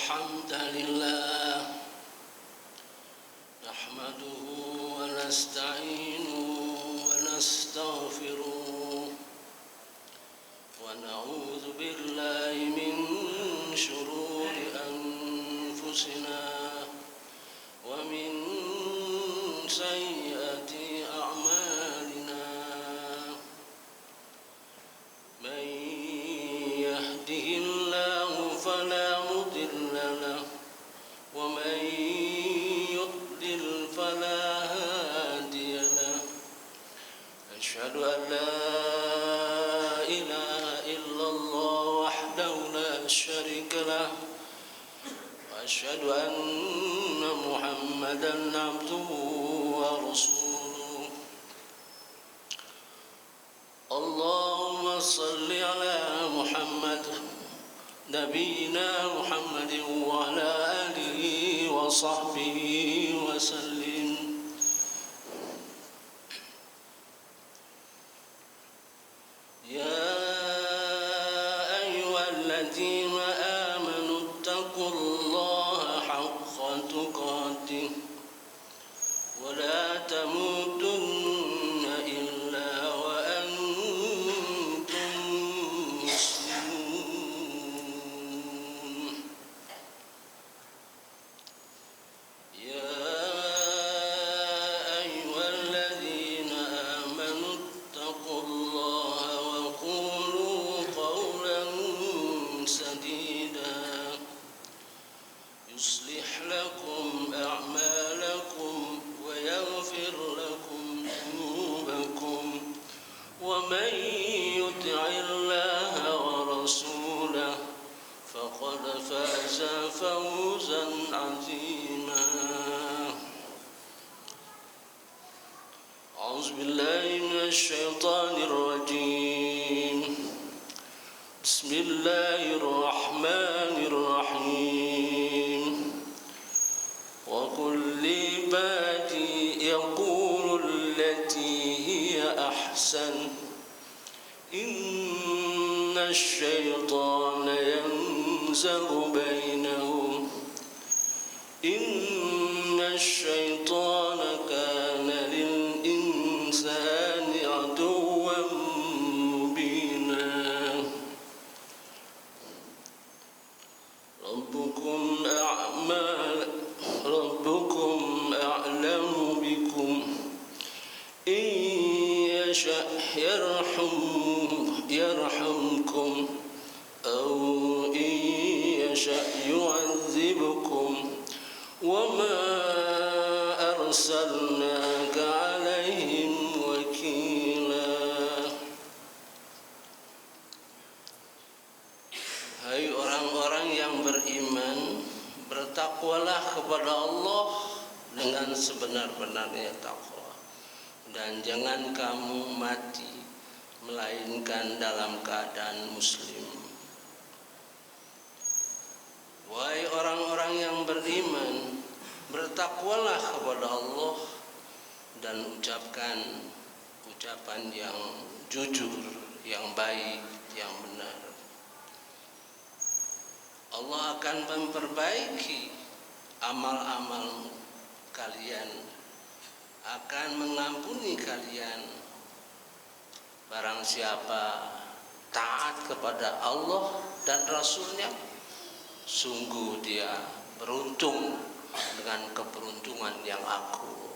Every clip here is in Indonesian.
الحمد لله نحمده ونستعينه ونستغفره ونعوذ بالله من شرور أنفسنا ومن سيئات أعمالنا من يهده الله فلا مضل له ومن يضلل فلا هادي له أشهد أن لا إله إلا الله وحده لا شريك له وأشهد أن محمدا عبده ورسوله اللهم صل على محمد نبينا محمد وعلى آله وصحبه وسلم يا أيها الذين آمنوا اتقوا الله حق تقاته ولا تموتن إلا وأنتم مسلمون يا أيها الذين آمنوا اتقوا الله وقولوا قولا سديدا يصلح لكم أعمالكم ويغفر لكم ذنوبكم ومن يطع الله ورسوله فقد فاز فوزا عظيما أعوذ بالله من الشيطان الرجيم بسم الله الرحمن الرحيم وقل لعبادي يقول التي هي أحسن إن الشيطان ينزغ بينهم إن الشيطان كان للإنسان عدوا مبينا ربكم أعلم بكم إن يشأ يرحمكم أو إن يشأ يعذبكم وما أرسلناك عليهم وكيلا. Hai orang-orang yang beriman, bertakwalah kepada Allah dengan sebenar-benarnya takwa, dan jangan kamu mati melainkan dalam keadaan muslim. Wahai orang-orang yang beriman, bertakwalah kepada Allah dan ucapkan ucapan yang jujur, yang baik, yang benar. Allah akan memperbaiki amal-amalmu, kalian akan mengampuni kalian. Barang siapa taat kepada Allah dan Rasulnya, sungguh dia beruntung dengan keberuntungan yang agung.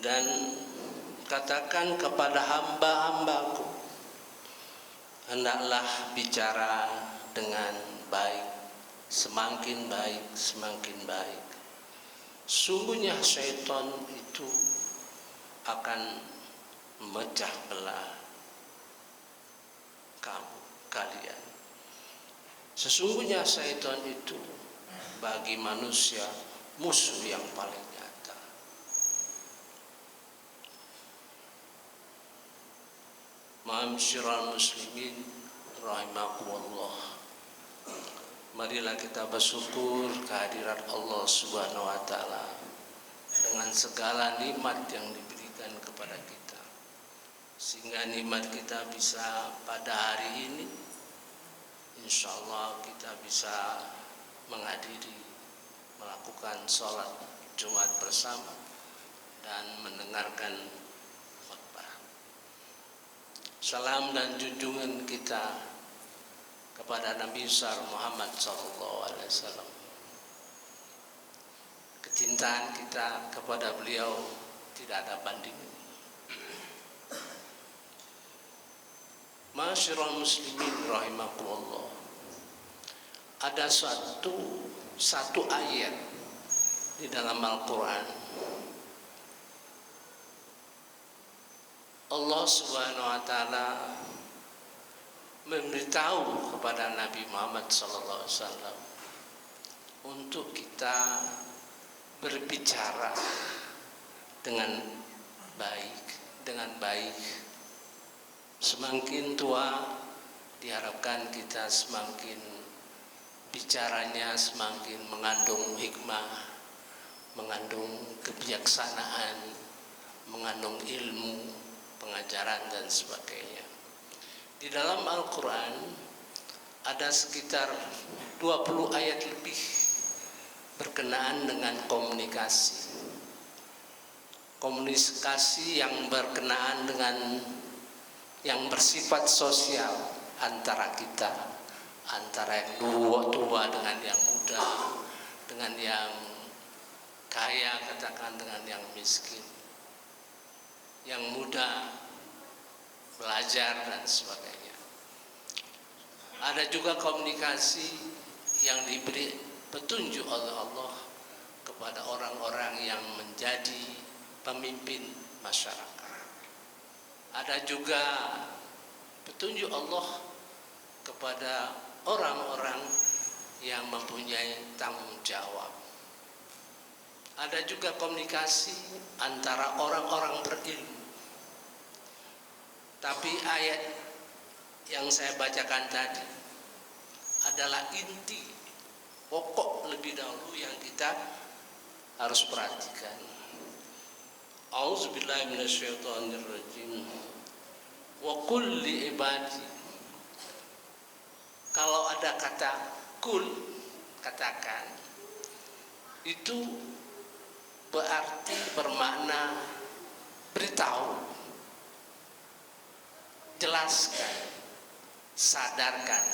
Dan katakan kepada hamba-hambaku, hendaklah bicara dengan baik, semakin baik, semakin baik. Sungguhnya syaitan itu akan memecah belah kalian. Sesungguhnya syaitan itu bagi manusia musuh yang paling nyata. Ma'asyiral muslimin rahimakumullah. Marilah kita bersyukur kehadirat Allah Subhanahu wa taala dengan segala nikmat yang diberikan kepada kita. sehingga nikmat kita bisa pada hari ini insya Allah kita bisa menghadiri, melakukan sholat Jumat bersama dan mendengarkan khutbah. Salam dan junjungan kita kepada Nabi besar Muhammad SAW. Kecintaan kita kepada beliau tidak ada banding. Ma'asyiral muslimin rahimakumullah. Ada satu ayat di dalam Al-Quran. Allah Subhanahu wa taala memberitahu kepada Nabi Muhammad SAW untuk kita berbicara dengan baik. Semakin tua diharapkan kita semakin bicaranya semakin mengandung hikmah, mengandung kebijaksanaan, mengandung ilmu, pengajaran dan sebagainya. Di dalam Al-Quran ada sekitar 20 ayat lebih berkenaan dengan komunikasi yang berkenaan dengan yang bersifat sosial antara kita, antara yang tua dengan yang muda, dengan yang kaya katakan dengan yang miskin, yang muda belajar dan sebagainya. Ada juga komunikasi yang diberi petunjuk oleh Allah kepada orang-orang yang menjadi pemimpin masyarakat. Ada juga petunjuk Allah kepada orang-orang yang mempunyai tanggung jawab. Ada juga komunikasi antara orang-orang berilmu. Tapi ayat yang saya bacakan tadi adalah inti, pokok lebih dahulu yang kita harus perhatikan. A'udzubillahi minasyaitonirrajim. Wa qul li ibadi. Kalau ada kata kul, katakan, itu berarti bermakna beritahu, jelaskan, sadarkan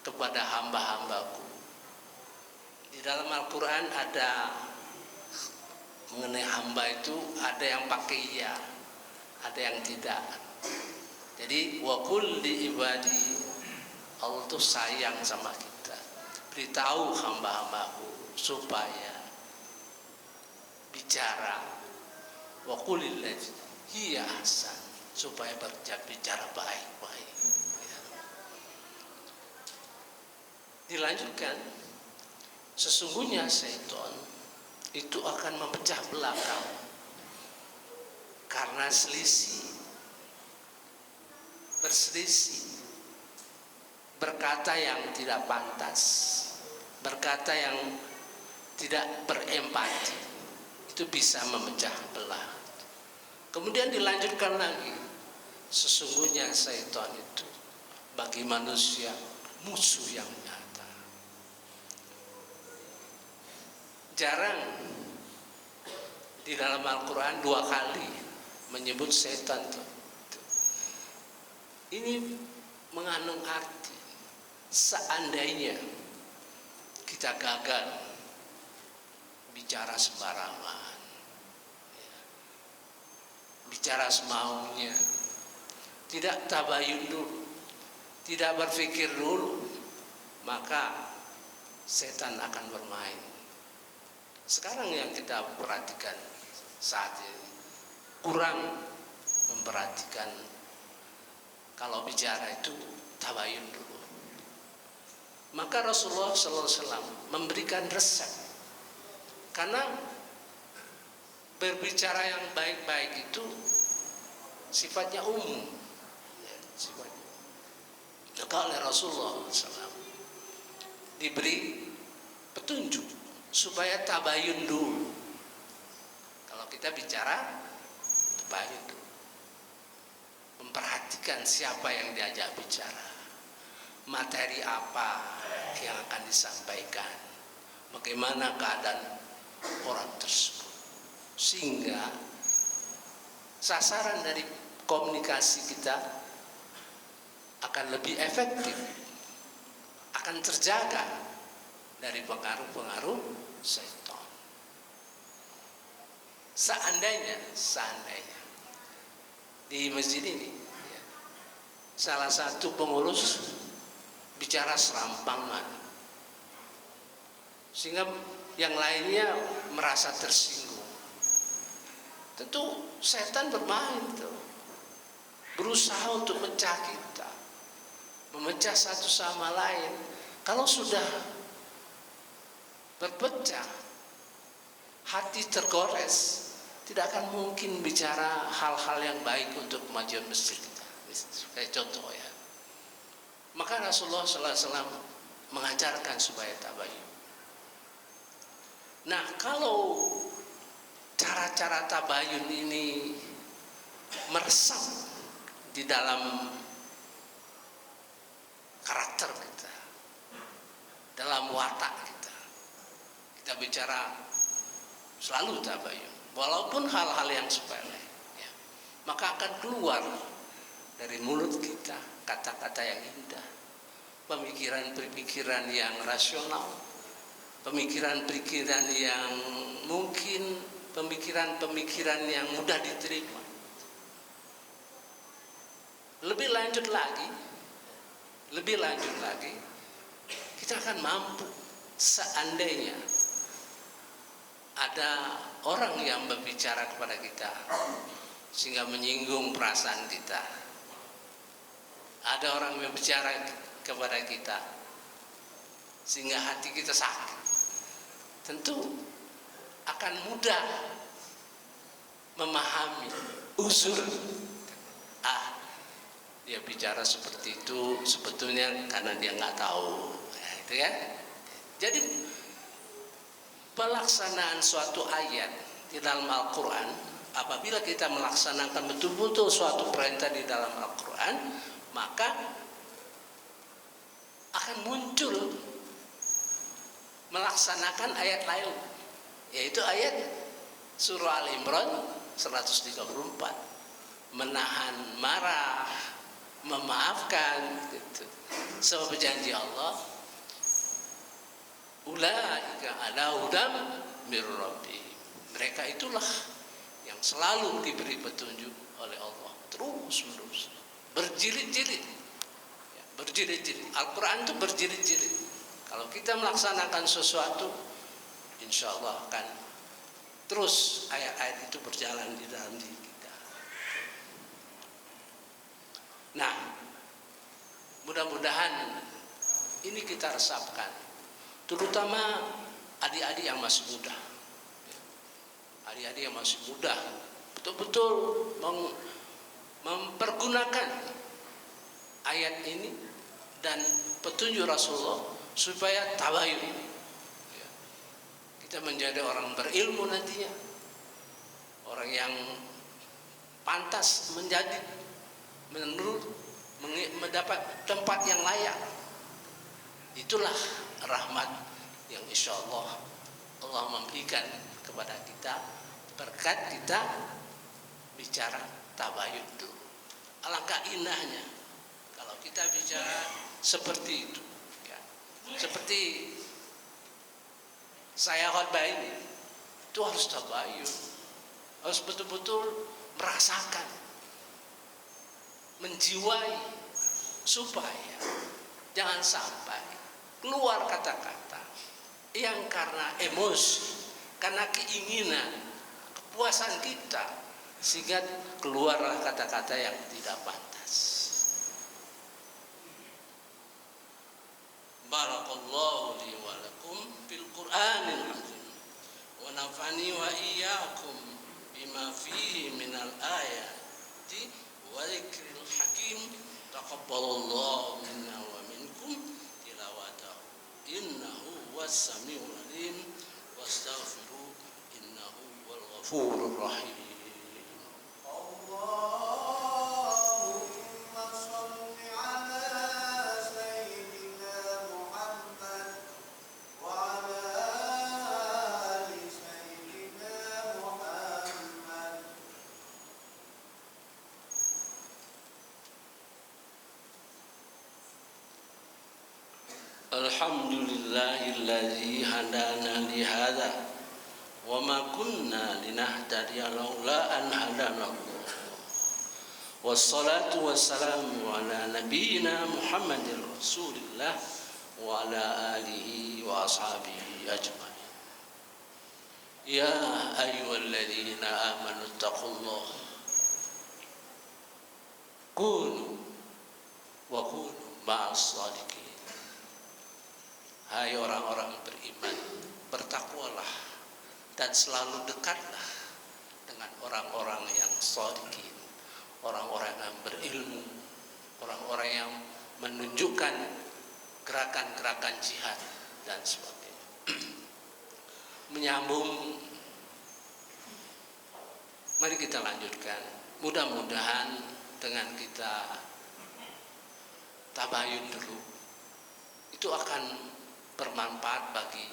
kepada hamba-hambaku. Di dalam Al-Quran ada mengenai hamba itu, ada yang pakai ya, ada yang tidak. Jadi wa qul li ibadi, Allah tuh sayang sama kita. Beritahu hamba-hambaku supaya bicara wa qulil ladzina hiya ahsan, supaya berbicara baik-baik. Dilanjutkan, sesungguhnya syaitan itu akan memecah belah kamu karena berselisih, berkata yang tidak pantas, berkata yang tidak berempati, itu bisa memecah belah. Kemudian dilanjutkan lagi, sesungguhnya syaitan itu bagi manusia musuh yang nyata. Jarang di dalam Al-Quran 2 kali menyebut setan itu. Ini mengandung arti seandainya kita gagal bicara sembarangan, bicara semaunya, tidak tabayun dulu, tidak berpikir dulu, maka setan akan bermain. Sekarang yang kita perhatikan saat ini kurang memperhatikan kalau bicara itu tabayun dulu. Maka Rasulullah SAW memberikan resep, karena berbicara yang baik-baik itu sifatnya umum, sifatnya. Maka oleh Rasulullah SAW diberi petunjuk supaya tabayun dulu. Kalau kita bicara tabayun dulu. perhatikan siapa yang diajak bicara, materi apa yang akan disampaikan, bagaimana keadaan orang tersebut, sehingga sasaran dari komunikasi kita akan lebih efektif, akan terjaga dari pengaruh-pengaruh syaitan. Seandainya di masjid ini salah satu pengurus bicara serampangan, sehingga yang lainnya merasa tersinggung, tentu setan bermain tuh, berusaha untuk memecah kita, memecah satu sama lain. Kalau sudah berpecah, hati tergores, tidak akan mungkin bicara hal-hal yang baik untuk kemajuan masjid kita. Kayak contoh ya. Maka Rasulullah SAW mengajarkan supaya tabayun. Nah, kalau cara-cara tabayun ini meresap di dalam karakter kita, dalam watak kita, kita bicara selalu tabayun, walaupun hal-hal yang sepele, ya, maka akan keluar dari mulut kita kata-kata yang indah, pemikiran-pemikiran yang rasional, pemikiran-pemikiran yang mungkin pemikiran-pemikiran yang mudah diterima. Lebih lanjut lagi, kita akan mampu seandainya ada orang yang berbicara kepada kita sehingga menyinggung perasaan kita, ada orang yang berbicara kepada kita sehingga hati kita sakit, tentu akan mudah memahami unsur dia bicara seperti itu sebetulnya karena dia nggak tahu, ya, itu ya. Jadi pelaksanaan suatu ayat di dalam Al-Quran, apabila kita melaksanakan betul-betul suatu perintah di dalam Al-Quran, maka akan muncul melaksanakan ayat lain, yaitu ayat surah Al-Imran 134, menahan marah, memaafkan, gitu. Sebab janji Allah, ulaika ala hudam mir rabbihim, mereka itulah yang selalu diberi petunjuk oleh Allah terus menerus, berjilid-jilid, ya, berjilid-jilid. Al-Quran itu berjilid-jilid. Kalau kita melaksanakan sesuatu, insya Allah akan terus ayat-ayat itu berjalan di dalam diri kita. Nah, mudah-mudahan ini kita resapkan, terutama adik-adik yang masih muda. Adik-adik yang masih muda betul-betul mempergunakan ayat ini dan petunjuk Rasulullah supaya tabayun. Kita menjadi orang berilmu nantinya, orang yang pantas mendapat tempat yang layak. Itulah rahmat yang insya Allah memberikan kepada kita berkat kita bicara tabayun itu. Alangkah indahnya kalau kita bicara seperti itu, ya. Seperti saya khotbah ini, itu harus tabayun, harus betul-betul merasakan, menjiwai, supaya jangan sampai keluar kata-kata yang karena emosi, karena keinginan, kepuasan kita, sehingga keluarlah kata-kata yang tidak pantas. Barakallahu li wa lakum fil Qur'anil azim wa nafa'ani wa iyyakum bima fihi minal ayati wa dzikril hakim. Taqabbalallahu minna wa minkum tilawatahu innahu huwas samiul alim wastaghfiru innahu huwal ghafurur rahim. Allahumma Alhamdulillahilladzi hadana li hadza wa ma kunna linahtadiya laula an hadana Allah. Wassalatu wassalamu ala nabiyyina Muhammadin Rasulillah wa ala alihi wa ashabihi ajma'in. Ya ayyuhalladzina amanu taqullaha kunu wa kunu ma'as shadiqin. Hai orang-orang beriman, bertakwalah dan selalu dekatlah dengan orang-orang yang shadiqin, orang-orang yang berilmu, orang-orang yang menunjukkan gerakan-gerakan jihad dan sebagainya. Menyambung, mari kita lanjutkan. Mudah-mudahan dengan kita tabayun dulu, itu akan bermanfaat bagi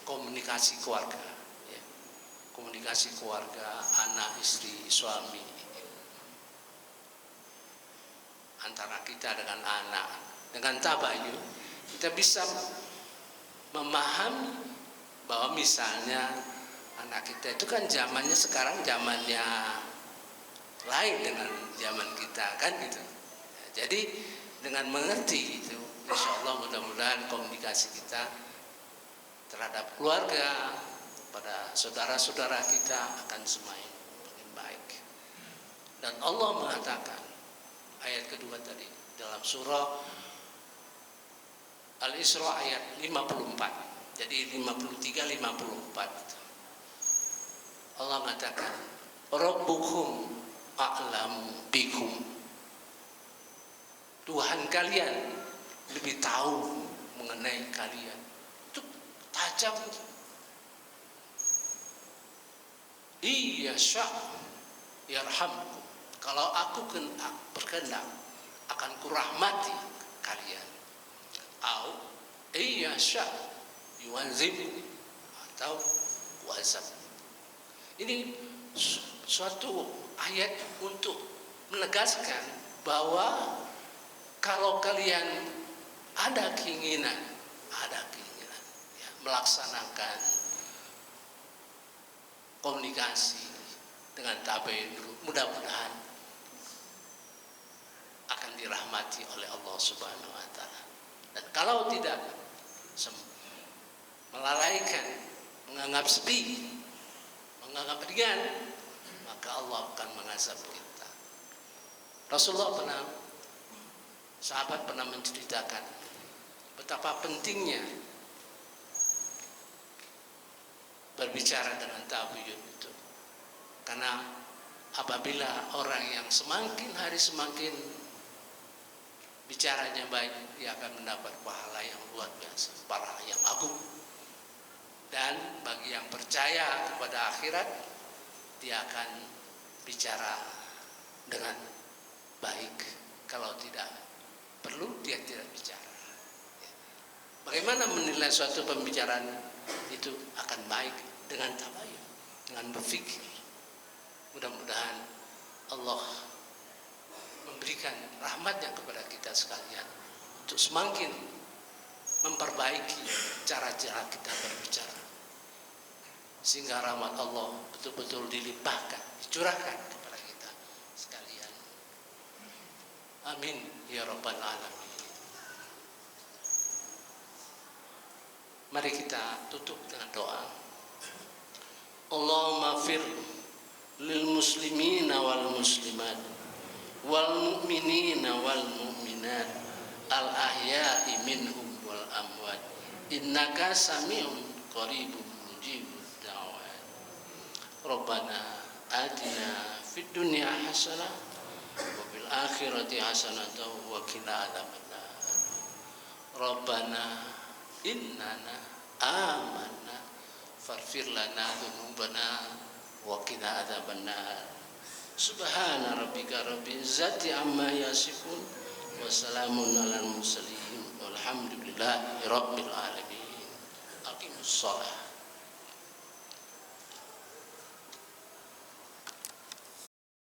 komunikasi keluarga, ya. Komunikasi keluarga, anak, istri, suami, antara kita dengan anak. Dengan tabayun kita bisa memahami bahwa misalnya anak kita itu kan zamannya sekarang zamannya lain dengan zaman kita, kan gitu. Jadi dengan mengerti itu, insya Allah mudah-mudahan komunikasi kita terhadap keluarga, pada saudara-saudara kita akan semakin baik. Dan Allah mengatakan ayat kedua tadi dalam surah Al-Isra ayat 54. Jadi 53 54. Allah mengatakan, Rabbukum a'lamu bikum. Tuhan kalian lebih tahu mengenai kalian. Itu tajam. Iya sya' yarhamkum. Kalau aku berkenan akan kurahmati kalian. Au iya sya' yu'adzibni, atau kuazab. Ini suatu ayat untuk menegaskan bahwa kalau kalian ada keinginan ya, melaksanakan komunikasi dengan tabayun, mudah-mudahan akan dirahmati oleh Allah Subhanahu wa taala. Dan kalau tidak, melalaikan, menganggap sepi, menganggap ringan, maka Allah akan mengazab kita. Rasulullah sahabat pernah menceritakan betapa pentingnya berbicara dengan tabayun itu. Karena apabila orang yang semakin hari semakin bicaranya baik, dia akan mendapat pahala yang luar biasa, pahala yang agung. Dan bagi yang percaya kepada akhirat, dia akan bicara dengan baik. Kalau tidak perlu, dia tidak bicara. Bagaimana menilai suatu pembicaraan itu akan baik? Dengan tabayun, dengan berpikir. Mudah-mudahan Allah memberikan rahmatnya kepada kita sekalian untuk semakin memperbaiki cara-cara kita berbicara, sehingga rahmat Allah betul-betul dilimpahkan, dicurahkan kepada kita sekalian. Amin ya rabbal alamin. Mari kita tutup dengan doa. Allahumma fir lil muslimina wal muslimat wal mu'minina wal mu'minat al ahya'i minhum wal amwat innaka sami'un qaribun mujibud da'wat. Rabbana atina fid dunya hasanah wa fil akhirati hasanah wa qina adzabannar. Rabbana innana amanna faghfir lana dzunubana wa qina adzabannar. Subhana rabbika rabbil izzati amma yasifun wa salamun alal mursalin walhamdulillahi rabbil alamin. Aqimus shalah.